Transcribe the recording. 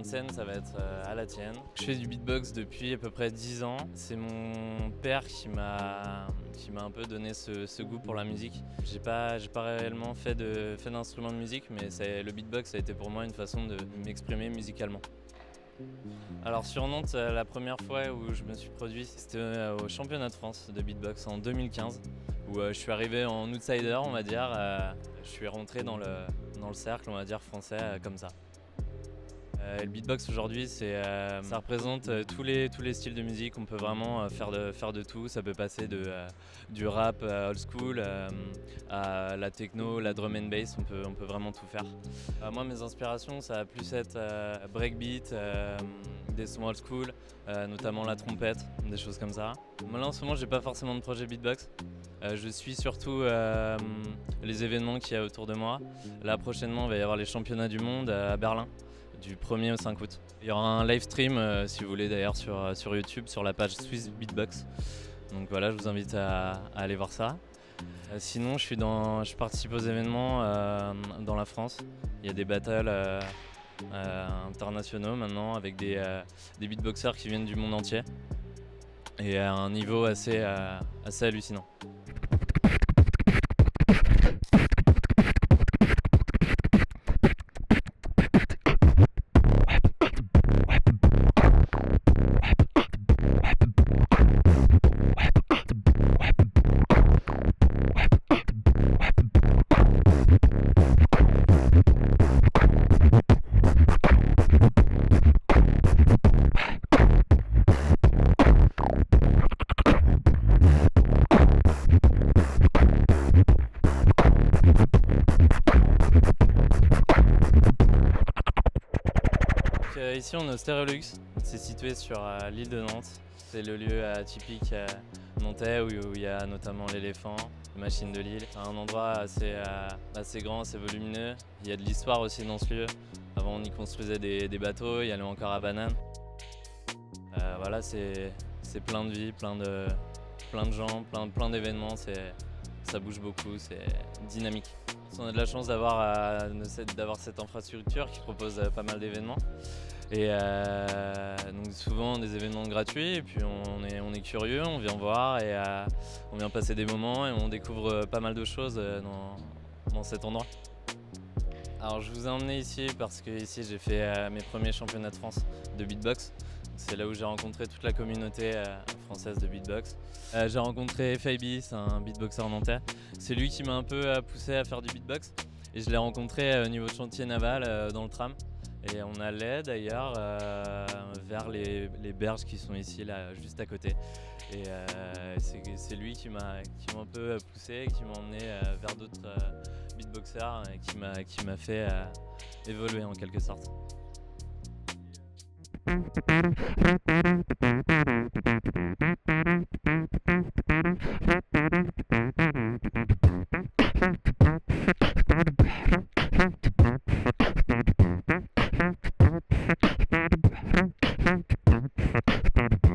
de scène, ça va être à la tienne. Je fais du beatbox depuis à peu près 10 ans. C'est mon père qui m'a un peu donné ce goût pour la musique. J'ai pas réellement fait d'instrument de musique, mais le beatbox a été pour moi une façon de m'exprimer musicalement. Alors sur Nantes, la première fois où je me suis produit, c'était au championnat de France de beatbox en 2015, où je suis arrivé en outsider, on va dire. Je suis rentré dans le cercle, on va dire, français, comme ça. Le beatbox aujourd'hui, ça représente tous les styles de musique. On peut vraiment faire de tout. Ça peut passer du rap old school à la techno, la drum and bass. On peut vraiment tout faire. Moi, mes inspirations, ça va plus être breakbeat, des sons old school, notamment la trompette, des choses comme ça. Moi, là, en ce moment, j'ai pas forcément de projet beatbox. Je suis surtout les événements qu'il y a autour de moi. Là, prochainement, il va y avoir les championnats du monde à Berlin, du 1er au 5 août. Il y aura un live stream, si vous voulez, d'ailleurs, sur YouTube, sur la page Swiss Beatbox. Donc voilà, je vous invite à aller voir ça. Sinon, je participe aux événements dans la France. Il y a des battles internationaux maintenant, avec des beatboxers qui viennent du monde entier. Et à un niveau assez hallucinant. Ici on est au Stéréolux, c'est situé sur l'île de Nantes. C'est le lieu typique nantais où il y a notamment l'éléphant, les machines de l'île. C'est un endroit assez grand, assez volumineux. Il y a de l'histoire aussi dans ce lieu. Avant on y construisait des bateaux, il y a le hangar à bananes. Voilà, c'est plein de vie, plein de gens, plein d'événements. Ça bouge beaucoup, c'est dynamique. On a de la chance d'avoir cette infrastructure qui propose pas mal d'événements. Et donc souvent des événements gratuits, et puis on est curieux, on vient voir et on vient passer des moments et on découvre pas mal de choses dans cet endroit. Alors je vous ai emmené ici parce que ici j'ai fait mes premiers championnats de France de beatbox. C'est là où j'ai rencontré toute la communauté française de beatbox. J'ai rencontré FIB, c'est un beatboxer nantais. C'est lui qui m'a un peu poussé à faire du beatbox. Et je l'ai rencontré au niveau de chantier naval dans le tram. Et on allait d'ailleurs vers les berges qui sont ici, là, juste à côté. Et c'est lui qui m'a un peu poussé, qui m'a emmené vers d'autres beatboxers et qui m'a fait évoluer en quelque sorte.